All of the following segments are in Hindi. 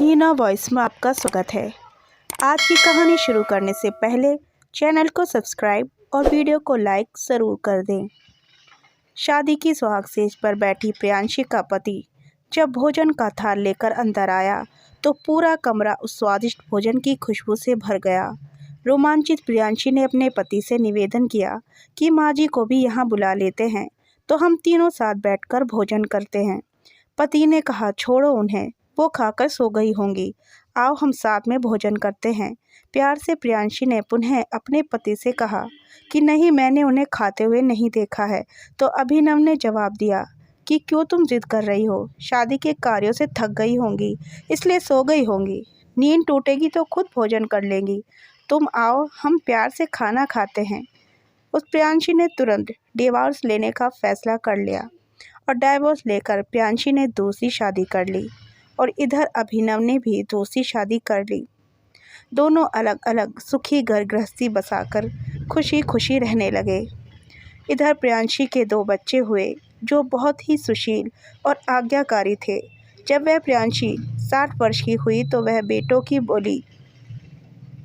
हीना वॉइस में आपका स्वागत है। आज की कहानी शुरू करने से पहले चैनल को सब्सक्राइब और वीडियो को लाइक ज़रूर कर दें। शादी की सुहाग सेज पर बैठी प्रियांशी का पति जब भोजन का थाल लेकर अंदर आया तो पूरा कमरा उस स्वादिष्ट भोजन की खुशबू से भर गया। रोमांचित प्रियांशी ने अपने पति से निवेदन किया कि माँ जी को भी यहाँ बुला लेते हैं तो हम तीनों साथ बैठकर भोजन करते हैं। पति ने कहा, छोड़ो उन्हें, वो खाकर सो गई होंगी, आओ हम साथ में भोजन करते हैं। प्यार से प्रियांशी ने पुनः अपने पति से कहा कि नहीं, मैंने उन्हें खाते हुए नहीं देखा है। तो अभिनव ने जवाब दिया कि क्यों तुम जिद कर रही हो, शादी के कार्यों से थक गई होंगी इसलिए सो गई होंगी, नींद टूटेगी तो खुद भोजन कर लेंगी, तुम आओ हम प्यार से खाना खाते हैं। उस प्रियांशी ने तुरंत डिवोर्स लेने का फैसला कर लिया और डिवोर्स लेकर प्रियांशी ने दूसरी शादी कर ली और इधर अभिनव ने भी दूसरी शादी कर ली। दोनों अलग अलग सुखी घर गृहस्थी बसाकर खुशी खुशी रहने लगे। इधर प्रियांशी के 2 बच्चे हुए जो बहुत ही सुशील और आज्ञाकारी थे। जब वह प्रियांशी 60 वर्ष की हुई तो वह बेटों की बोली,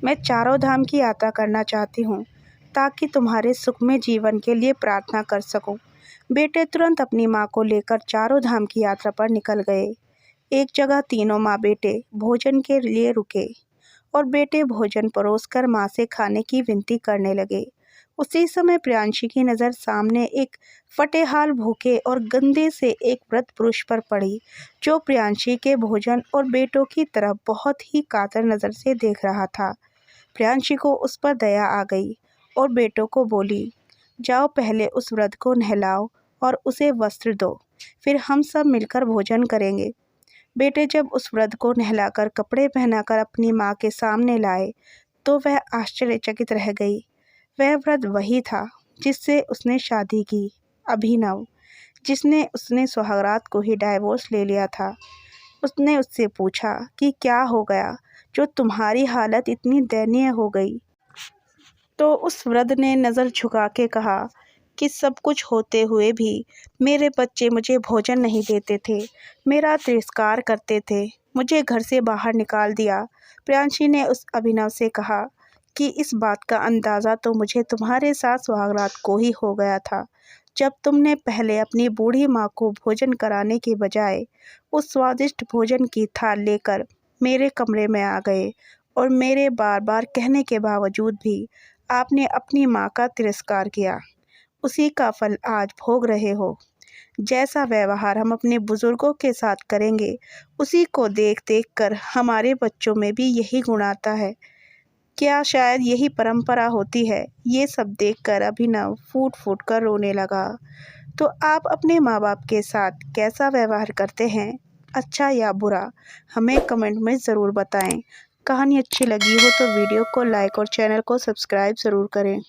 मैं चारों धाम की यात्रा करना चाहती हूँ ताकि तुम्हारे सुखमय जीवन के लिए प्रार्थना कर सकूं। बेटे तुरंत अपनी माँ को लेकर चारों धाम की यात्रा पर निकल गए। एक जगह तीनों माँ बेटे भोजन के लिए रुके और बेटे भोजन परोसकर माँ से खाने की विनती करने लगे। उसी समय प्रियांशी की नज़र सामने एक फटेहाल भूखे और गंदे से एक वृद्ध पुरुष पर पड़ी जो प्रियांशी के भोजन और बेटों की तरफ बहुत ही कातर नज़र से देख रहा था। प्रियांशी को उस पर दया आ गई और बेटों को बोली, जाओ पहले उस वृद्ध को नहलाओ और उसे वस्त्र दो, फिर हम सब मिलकर भोजन करेंगे। बेटे जब उस वृद्ध को नहलाकर कपड़े पहनाकर अपनी माँ के सामने लाए तो वह आश्चर्यचकित रह गई। वह वृद्ध वही था जिससे उसने शादी की, अभिनव, जिसने उसने सुहागरात को ही डाइवोर्स ले लिया था। उसने उससे पूछा कि क्या हो गया जो तुम्हारी हालत इतनी दयनीय हो गई। तो उस वृद्ध ने नज़र झुका के कहा कि सब कुछ होते हुए भी मेरे बच्चे मुझे भोजन नहीं देते थे, मेरा तिरस्कार करते थे, मुझे घर से बाहर निकाल दिया। प्रियांशी ने उस अभिनव से कहा कि इस बात का अंदाज़ा तो मुझे तुम्हारे साथ सुहागरात को ही हो गया था, जब तुमने पहले अपनी बूढ़ी माँ को भोजन कराने के बजाय उस स्वादिष्ट भोजन की थाल लेकर मेरे कमरे में आ गए और मेरे बार बार कहने के बावजूद भी आपने अपनी माँ का तिरस्कार किया। उसी का फल आज भोग रहे हो। जैसा व्यवहार हम अपने बुजुर्गों के साथ करेंगे उसी को देख देख कर हमारे बच्चों में भी यही गुण आता है। क्या शायद यही परंपरा होती है? ये सब देखकर अभिनव फूट फूट कर रोने लगा। तो आप अपने माँ बाप के साथ कैसा व्यवहार करते हैं, अच्छा या बुरा, हमें कमेंट में ज़रूर बताएं। कहानी अच्छी लगी हो तो वीडियो को लाइक और चैनल को सब्सक्राइब ज़रूर करें।